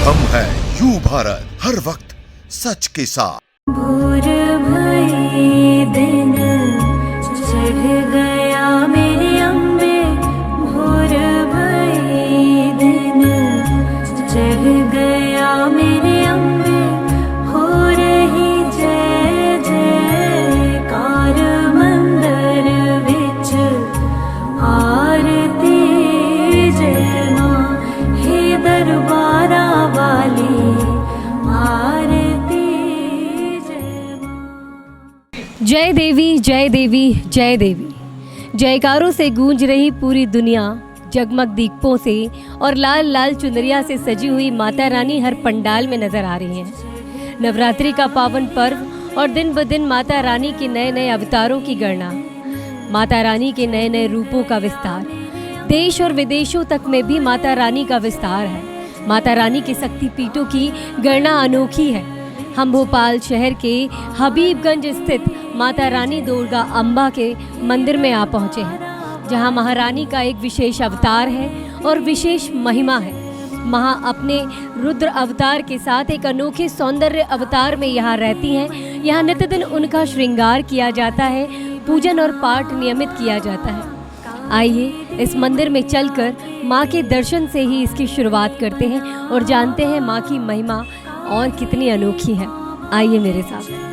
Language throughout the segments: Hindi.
हम है यू भारत, हर वक्त सच के साथ। भोर भई दिन चढ़ गया मेरी अम्बे, भोर भई दिन चढ़ गया मेरी अम्बे, हो रही जय जयकार मंदिर विच आरती जय मां, हे दरबारा वाली आरती जय मां। जय देवी जय देवी जय देवी, जयकारों से गूंज रही पूरी दुनिया, जगमग दीपों से और लाल लाल चुनरिया से सजी हुई माता रानी हर पंडाल में नजर आ रही हैं। नवरात्रि का पावन पर्व और दिन ब दिन माता रानी के नए नए अवतारों की गणना, माता रानी के नए नए रूपों का विस्तार, देश और विदेशों तक में भी माता रानी का विस्तार है। माता रानी के शक्तिपीठों की गणना अनोखी है। हम भोपाल शहर के हबीबगंज स्थित माता रानी दुर्गा अम्बा के मंदिर में आ पहुँचे हैं, जहाँ महारानी का एक विशेष अवतार है और विशेष महिमा है। माँ अपने रुद्र अवतार के साथ एक अनोखे सौंदर्य अवतार में यहाँ रहती हैं। यहाँ नित्य दिन उनका श्रृंगार किया जाता है, पूजन और पाठ नियमित किया जाता है। आइए इस मंदिर में चलकर माँ के दर्शन से ही इसकी शुरुआत करते हैं और जानते हैं माँ की महिमा और कितनी अनोखी है। आइए मेरे साथ।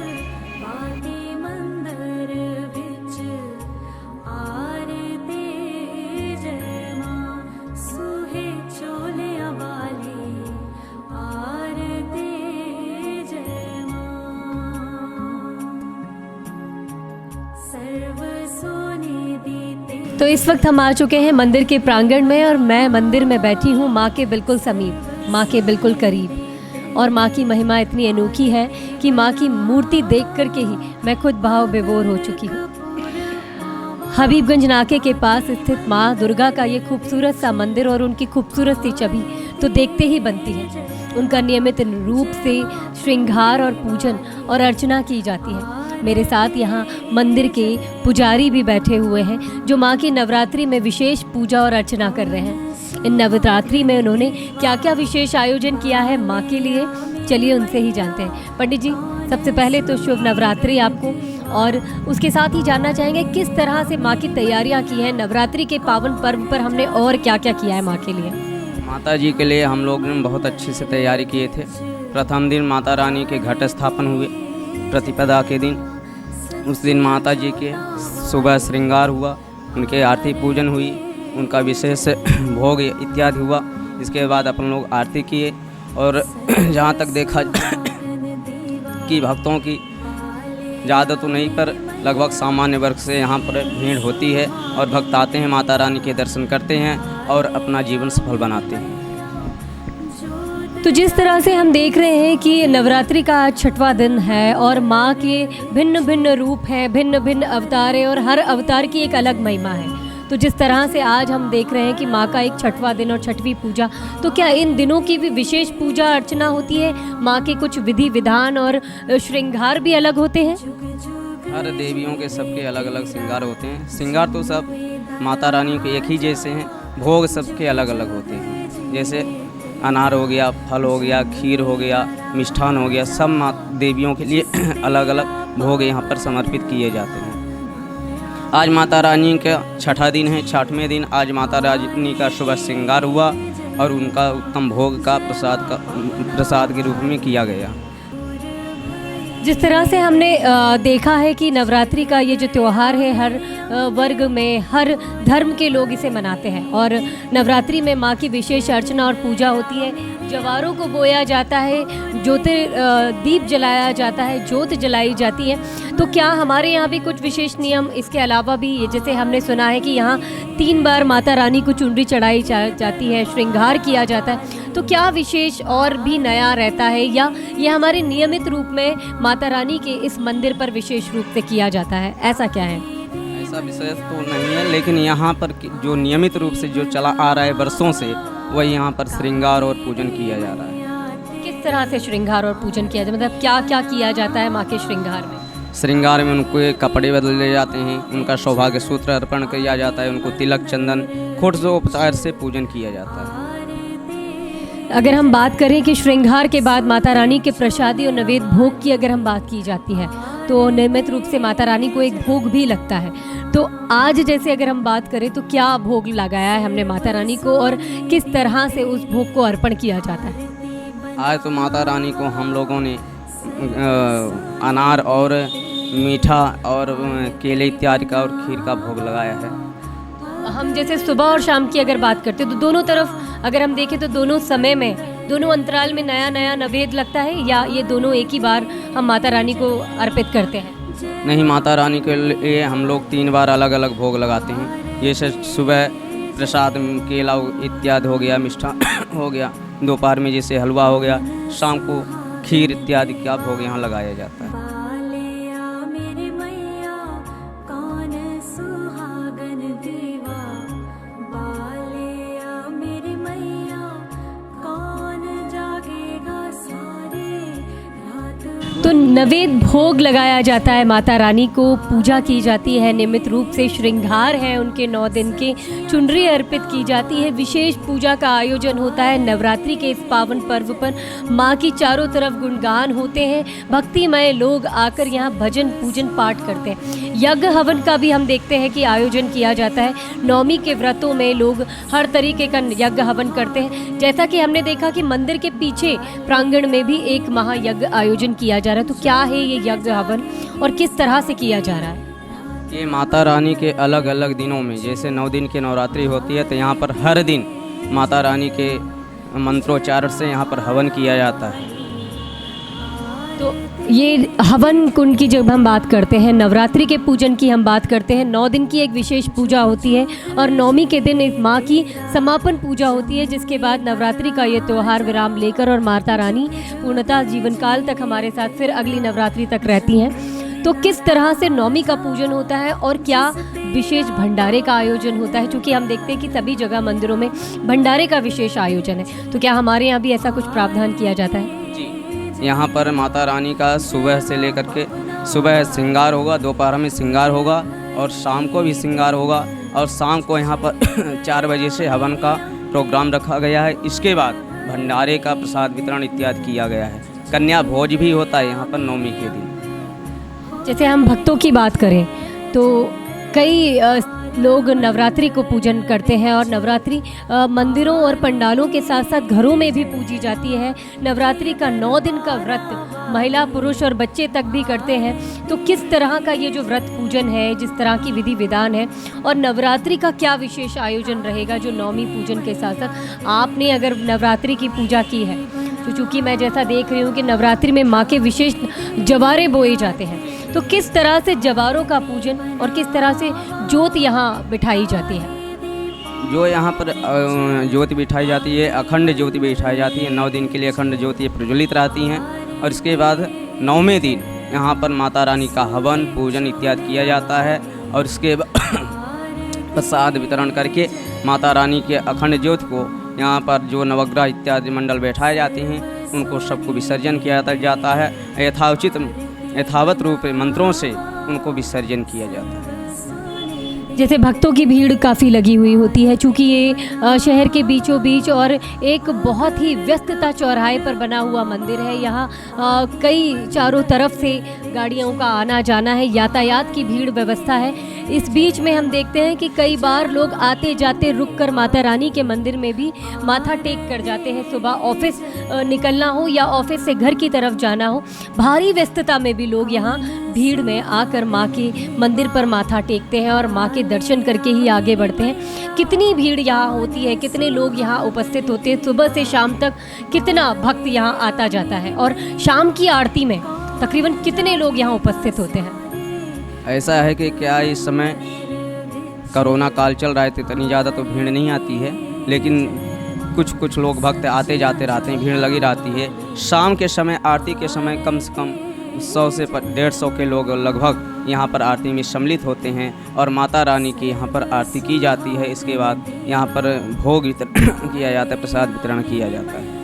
तो इस वक्त हम आ चुके हैं मंदिर के प्रांगण में और मैं मंदिर में बैठी हूँ माँ के बिल्कुल समीप, माँ के बिल्कुल करीब। और माँ की महिमा इतनी अनोखी है कि माँ की मूर्ति देख कर के ही मैं खुद भाव विभोर हो चुकी हूँ। हबीबगंज नाके के पास स्थित माँ दुर्गा का ये खूबसूरत सा मंदिर और उनकी खूबसूरत सी छवि तो देखते ही बनती है। उनका नियमित रूप से श्रृंगार और पूजन और अर्चना की जाती है। मेरे साथ यहाँ मंदिर के पुजारी भी बैठे हुए हैं, जो माँ की नवरात्रि में विशेष पूजा और अर्चना कर रहे हैं। इन नवरात्रि में उन्होंने क्या क्या विशेष आयोजन किया है माँ के लिए, चलिए उनसे ही जानते हैं। पंडित जी, सबसे पहले तो शुभ नवरात्रि आपको, और उसके साथ ही जानना चाहेंगे किस तरह से माँ की तैयारियाँ की हैं नवरात्रि के पावन पर्व पर, हमने और क्या क्या किया है माँ के लिए। माता जी के लिए हम लोग ने बहुत अच्छे से तैयारी किए थे। प्रथम दिन माता रानी के घट स्थापन हुए, प्रतिपदा के दिन। उस दिन माता जी के सुबह श्रृंगार हुआ, उनके आरती पूजन हुई, उनका विशेष भोग इत्यादि हुआ। इसके बाद अपन लोग आरती किए और जहाँ तक देखा कि भक्तों की ज़्यादा तो नहीं पर लगभग सामान्य वर्ग से यहाँ पर भीड़ होती है और भक्त आते हैं, माता रानी के दर्शन करते हैं और अपना जीवन सफल बनाते हैं। तो जिस तरह से हम देख रहे हैं कि नवरात्रि का आज 6वां दिन है और माँ के भिन्न भिन्न रूप हैं, भिन्न भिन्न अवतार हैं और हर अवतार की एक अलग महिमा है। तो जिस तरह से आज हम देख रहे हैं कि माँ का एक 6वां दिन और 6वीं पूजा, तो क्या इन दिनों की भी विशेष पूजा अर्चना होती है? माँ के कुछ विधि विधान और श्रृंगार भी अलग होते हैं? हर देवियों के सबके अलग अलग श्रृंगार होते हैं। श्रृंगार तो सब माता रानी के एक ही जैसे हैं, भोग सबके अलग अलग होते हैं। जैसे अनार हो गया, फल हो गया, खीर हो गया, मिष्ठान हो गया, सब देवियों के लिए अलग अलग भोग यहाँ पर समर्पित किए जाते हैं। आज माता रानी का 6ठा दिन है। 6वें दिन आज माता रानी का शुभ श्रृंगार हुआ और उनका उत्तम भोग का प्रसाद के रूप में किया गया। जिस तरह से हमने देखा है कि नवरात्रि का ये जो त्यौहार है, हर वर्ग में, हर धर्म के लोग इसे मनाते हैं और नवरात्रि में माँ की विशेष अर्चना और पूजा होती है। जवारों को बोया जाता है, दीप जलाया जाता है, ज्योत जलाई जाती है। तो क्या हमारे यहाँ भी कुछ विशेष नियम इसके अलावा भी, जैसे हमने सुना है कि यहाँ 3 बार माता रानी को चुनरी चढ़ाई जाती है, श्रृंगार किया जाता है, तो क्या विशेष और भी नया रहता है या ये हमारे नियमित रूप में माता रानी के इस मंदिर पर विशेष रूप से किया जाता है? ऐसा क्या है? ऐसा विशेष तो नहीं है, लेकिन यहाँ पर जो नियमित रूप से जो चला आ रहा है वर्षों से, वही यहाँ पर श्रृंगार और पूजन किया जा रहा है। किस तरह से श्रृंगार और पूजन किया जाता है, मतलब क्या क्या किया जाता है माँ के श्रृंगार में? श्रृंगार में उनको कपड़े बदले जाते हैं, उनका सौभाग्य सूत्र अर्पण किया जाता है, उनको तिलक चंदन खोटोपचार से पूजन किया जाता है। अगर हम बात करें कि श्रृंगार के बाद माता रानी के प्रसादी और नैवेद्य भोग की अगर हम बात की जाती है तो नियमित रूप से माता रानी को एक भोग भी लगता है। तो आज जैसे अगर हम बात करें तो क्या भोग लगाया है हमने माता रानी को और किस तरह से उस भोग को अर्पण किया जाता है? आज तो माता रानी को हम लोगों ने अनार और मीठा और केले इत्यादि का और खीर का भोग लगाया है। हम जैसे सुबह और शाम की अगर बात करते हैं तो दोनों तरफ अगर हम देखें तो दोनों समय में दोनों अंतराल में नया नया नैवेद्य लगता है या ये दोनों एक ही बार हम माता रानी को अर्पित करते हैं? नहीं, माता रानी के लिए हम लोग 3 बार अलग अलग भोग लगाते हैं। जैसे सुबह प्रसाद केला इत्यादि हो गया, मिष्ठा हो गया, दोपहर में जैसे हलवा हो गया, शाम को खीर इत्यादि का भोग यहाँ लगाया जाता है। बालिया मेरी मैया कौन सुहागन दीवा, बालिया मेरी मैया कौन जागेगा सारी रात। तो नैवेद्य भोग लगाया जाता है माता रानी को, पूजा की जाती है नियमित रूप से, श्रृंगार है उनके 9 दिन के, चुनरी अर्पित की जाती है, विशेष पूजा का आयोजन होता है। नवरात्रि के इस पावन पर्व पर माँ की चारों तरफ गुणगान होते हैं, भक्तिमय लोग आकर यहाँ भजन पूजन पाठ करते हैं। यज्ञ हवन का भी हम देखते हैं कि आयोजन किया जाता है। नवमी के व्रतों में लोग हर तरीके का यज्ञ हवन करते हैं। जैसा कि हमने देखा कि मंदिर के पीछे प्रांगण में भी एक महायज्ञ आयोजन किया जा रहा है। तो क्या है ये यज्ञ हवन और किस तरह से किया जा रहा है? ये माता रानी के अलग अलग दिनों में, जैसे 9 दिन की नवरात्रि होती है तो यहाँ पर हर दिन माता रानी के मंत्रोच्चारण से यहाँ पर हवन किया जाता है। तो ये हवन कुंड की जब हम बात करते हैं, नवरात्रि के पूजन की हम बात करते हैं, 9 दिन की एक विशेष पूजा होती है और नौमी के दिन एक माँ की समापन पूजा होती है, जिसके बाद नवरात्रि का ये त्यौहार विराम लेकर और माता रानी पूर्णतः जीवन काल तक हमारे साथ फिर अगली नवरात्रि तक रहती हैं। तो किस तरह से नौमी का पूजन होता है और क्या विशेष भंडारे का आयोजन होता है? क्योंकि हम देखते हैं कि सभी जगह मंदिरों में भंडारे का विशेष आयोजन है, तो क्या हमारे यहाँ भी ऐसा कुछ प्रावधान किया जाता है? जी, यहाँ पर माता रानी का सुबह से लेकर के सुबह श्रृंगार होगा, दोपहर में श्रृंगार होगा और शाम को भी श्रृंगार होगा और शाम को यहाँ पर 4 बजे से हवन का प्रोग्राम रखा गया है। इसके बाद भंडारे का प्रसाद वितरण इत्यादि किया गया है। कन्या भोज भी होता है यहाँ पर नौमी के दिन। जैसे हम भक्तों की बात करें तो कई लोग नवरात्रि को पूजन करते हैं और नवरात्रि मंदिरों और पंडालों के साथ साथ घरों में भी पूजी जाती है। नवरात्रि का 9 दिन का व्रत महिला पुरुष और बच्चे तक भी करते हैं। तो किस तरह का ये जो व्रत पूजन है, जिस तरह की विधि विधान है और नवरात्रि का क्या विशेष आयोजन रहेगा जो नौमी पूजन के साथ साथ आपने अगर नवरात्रि की पूजा की है, तो चूँकि मैं जैसा देख रही हूँ कि नवरात्रि में माँ के विशेष जवारे बोए जाते हैं, तो किस तरह से जवारों का पूजन और किस तरह से ज्योत यहाँ बिठाई जाती है? जो यहाँ पर ज्योति बिठाई जाती है, अखंड ज्योति बिठाई जाती है। 9 दिन के लिए अखंड ज्योति प्रज्वलित रहती हैं और इसके बाद 9वें दिन यहाँ पर माता रानी का हवन पूजन इत्यादि किया जाता है और इसके प्रसाद वितरण करके माता रानी के अखंड ज्योति को यहाँ पर जो नवग्रह इत्यादि मंडल बैठाए जाते हैं उनको सबको विसर्जन किया जाता है। यथावत रूप मंत्रों से उनको विसर्जन किया जाता है। जैसे भक्तों की भीड़ काफ़ी लगी हुई होती है, चूँकि ये शहर के बीचों बीच और एक बहुत ही व्यस्तता चौराहे पर बना हुआ मंदिर है। यहाँ कई चारों तरफ से गाड़ियों का आना जाना है, यातायात की भीड़ व्यवस्था है। इस बीच में हम देखते हैं कि कई बार लोग आते जाते रुककर माता रानी के मंदिर में भी माथा टेक कर जाते हैं। सुबह ऑफिस निकलना हो या ऑफिस से घर की तरफ जाना हो, भारी व्यस्तता में भी लोग यहाँ भीड़ में आकर माँ के मंदिर पर माथा टेकते हैं और माँ के दर्शन करके ही आगे बढ़ते हैं। कितनी भीड़ यहाँ होती है, कितने लोग यहाँ उपस्थित होते हैं, सुबह से शाम तक कितना भक्त यहाँ आता जाता है और शाम की आरती में तकरीबन कितने लोग यहाँ उपस्थित होते हैं? ऐसा है कि क्या इस समय कोरोना काल चल रहा है तो इतनी ज़्यादा तो भीड़ नहीं आती है, लेकिन कुछ लोग भक्त आते जाते रहते हैं, भीड़ लगी रहती है। शाम के समय आरती के समय कम से कम 100 से 150 के लोग लगभग यहाँ पर आरती में सम्मिलित होते हैं और माता रानी की यहाँ पर आरती की जाती है। इसके बाद यहाँ पर भोग वितरण किया जाता है, प्रसाद वितरण किया जाता है।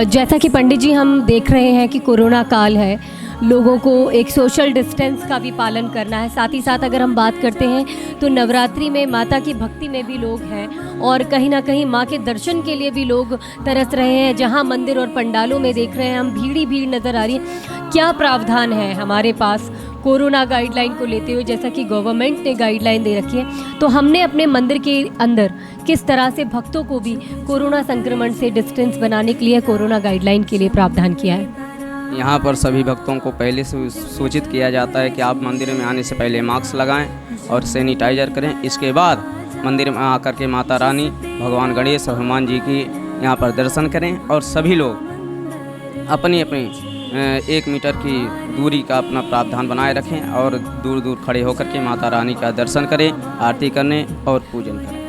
जैसा कि पंडित जी हम देख रहे हैं कि कोरोना काल है, लोगों को एक सोशल डिस्टेंस का भी पालन करना है। साथ ही साथ अगर हम बात करते हैं तो नवरात्रि में माता की भक्ति में भी लोग हैं और कहीं ना कहीं माँ के दर्शन के लिए भी लोग तरस रहे हैं। जहाँ मंदिर और पंडालों में देख रहे हैं हम भीड़ ही भीड़ नज़र आ रही है। क्या प्रावधान है हमारे पास कोरोना गाइडलाइन को लेते हुए, जैसा कि गवर्नमेंट ने गाइडलाइन दे रखी है, तो हमने अपने मंदिर के अंदर किस तरह से भक्तों को भी कोरोना संक्रमण से डिस्टेंस बनाने के लिए कोरोना गाइडलाइन के लिए प्रावधान किया है? यहाँ पर सभी भक्तों को पहले से सूचित किया जाता है कि आप मंदिर में आने से पहले मास्क लगाएं और सैनिटाइजर करें। इसके बाद मंदिर में आकर के माता रानी, भगवान गणेश और हनुमान जी की यहाँ पर दर्शन करें और सभी लोग अपनी अपनी 1 मीटर की दूरी का अपना प्रावधान बनाए रखें और दूर दूर खड़े होकर के माता रानी का दर्शन करें, आरती करने और पूजन करें।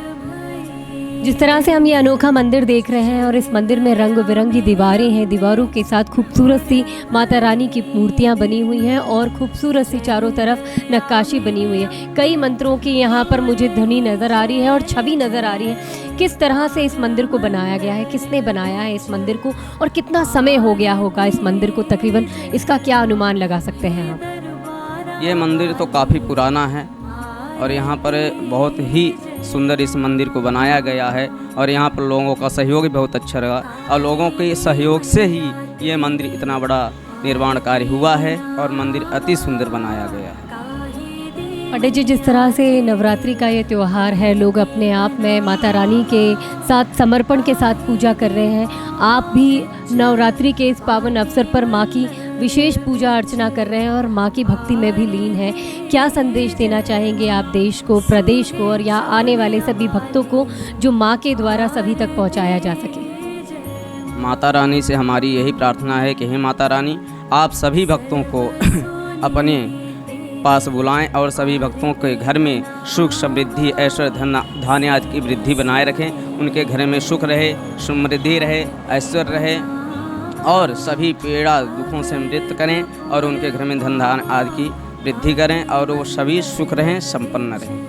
जिस तरह से हम ये अनोखा मंदिर देख रहे हैं और इस मंदिर में रंग बिरंगी दीवारें हैं, दीवारों के साथ खूबसूरत सी माता रानी की मूर्तियां बनी हुई हैं और खूबसूरत सी चारों तरफ नक्काशी बनी हुई है। कई मंत्रों की यहाँ पर मुझे ध्वनि नज़र आ रही है और छवि नज़र आ रही है। किस तरह से इस मंदिर को बनाया गया है, किसने बनाया है इस मंदिर को और कितना समय हो गया होगा इस मंदिर को तकरीबन, इसका क्या अनुमान लगा सकते हैं आप? ये मंदिर तो काफ़ी पुराना है और यहाँ पर बहुत ही सुंदर इस मंदिर को बनाया गया है और यहाँ पर लोगों का सहयोग भी बहुत अच्छा रहा और लोगों के सहयोग से ही ये मंदिर इतना बड़ा निर्माण कार्य हुआ है और मंदिर अति सुंदर बनाया गया है। पंडित जी, जिस तरह से नवरात्रि का ये त्यौहार है, लोग अपने आप में माता रानी के साथ समर्पण के साथ पूजा कर रहे हैं, आप भी नवरात्रि के इस पावन अवसर पर माँ की विशेष पूजा अर्चना कर रहे हैं और माँ की भक्ति में भी लीन है। क्या संदेश देना चाहेंगे आप देश को, प्रदेश को और यहाँ आने वाले सभी भक्तों को, जो माँ के द्वारा सभी तक पहुँचाया जा सके? माता रानी से हमारी यही प्रार्थना है कि हे माता रानी, आप सभी भक्तों को अपने पास बुलाएं और सभी भक्तों के घर में सुख समृद्धि ऐश्वर्य धान्य आदि की वृद्धि बनाए रखें। उनके घर में सुख रहे, समृद्धि रहे, ऐश्वर्य रहे और सभी पीड़ा दुखों से मुक्त करें और उनके घर में धन धान्य आदि की वृद्धि करें और वो सभी सुख रहें, संपन्न रहें।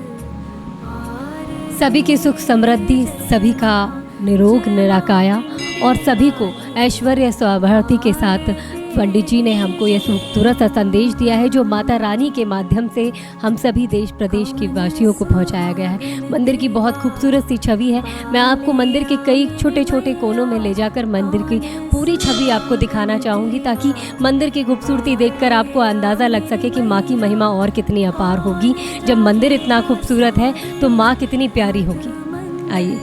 सभी की सुख समृद्धि, सभी का निरोग निराकाया और सभी को ऐश्वर्य सौभाग्य के साथ पंडित जी ने हमको ये खूबसूरत संदेश दिया है जो माता रानी के माध्यम से हम सभी देश प्रदेश के वासियों को पहुंचाया गया है। मंदिर की बहुत खूबसूरत सी छवि है। मैं आपको मंदिर के कई छोटे छोटे कोनों में ले जाकर मंदिर की पूरी छवि आपको दिखाना चाहूँगी ताकि मंदिर की खूबसूरती देखकर आपको अंदाज़ा लग सके कि माँ की महिमा और कितनी अपार होगी। जब मंदिर इतना खूबसूरत है तो माँ कितनी प्यारी होगी। आइए।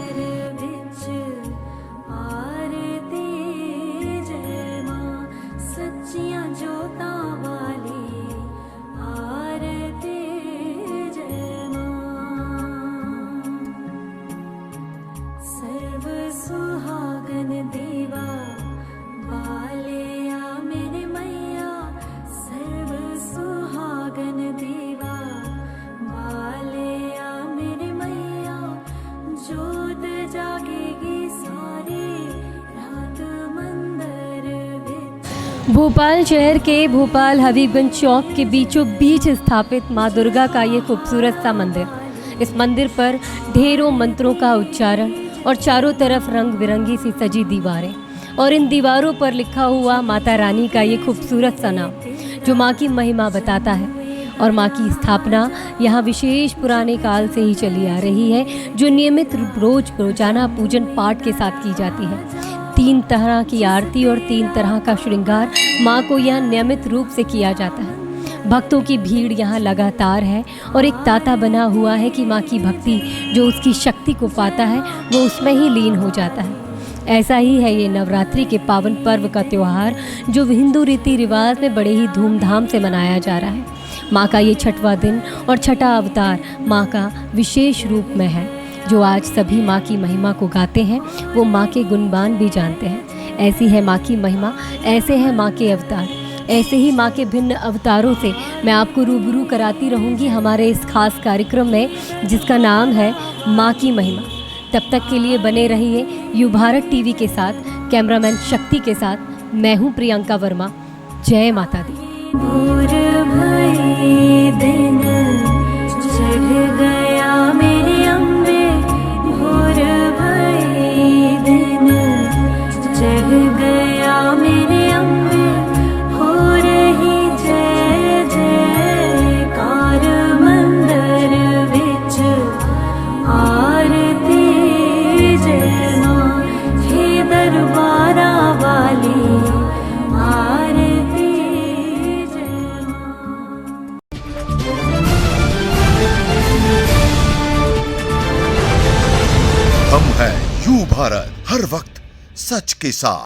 भोपाल शहर के भोपाल हबीबगंज चौक के बीचों बीच स्थापित माँ दुर्गा का ये खूबसूरत सा मंदिर। इस मंदिर पर ढेरों मंत्रों का उच्चारण और चारों तरफ रंग बिरंगी सी सजी दीवारें और इन दीवारों पर लिखा हुआ माता रानी का ये खूबसूरत सा नाम जो माँ की महिमा बताता है। और माँ की स्थापना यहाँ विशेष पुराने काल से ही चली आ रही है जो नियमित रोजाना पूजन पाठ के साथ की जाती है। 3 तरह की आरती और 3 तरह का श्रृंगार माँ को यहाँ नियमित रूप से किया जाता है। भक्तों की भीड़ यहाँ लगातार है और एक तांता बना हुआ है कि माँ की भक्ति जो उसकी शक्ति को पाता है वो उसमें ही लीन हो जाता है। ऐसा ही है ये नवरात्रि के पावन पर्व का त्यौहार जो हिंदू रीति रिवाज में बड़े ही धूमधाम से मनाया जा रहा है। माँ का ये 6वां दिन और 6ठा अवतार माँ का विशेष रूप में है। जो आज सभी माँ की महिमा को गाते हैं वो माँ के गुणगान भी जानते हैं। ऐसी है माँ की महिमा, ऐसे हैं माँ के अवतार, ऐसे ही माँ के भिन्न अवतारों से मैं आपको रूबरू कराती रहूँगी हमारे इस खास कार्यक्रम में जिसका नाम है माँ की महिमा। तब तक के लिए बने रहिए यू भारत टीवी के साथ। कैमरामैन शक्ति के साथ मैं हूँ प्रियंका वर्मा। जय माता दी। भोर भई दिन चढ़ गया मेरे अम्बे, भोर भई दिन चढ़ गया मेरे अम्बे, हो रही आरती जय माँ, हे दरबारा वाली आरती जय माँ। हम हैं यू भारत, हर वक्त सच के साथ।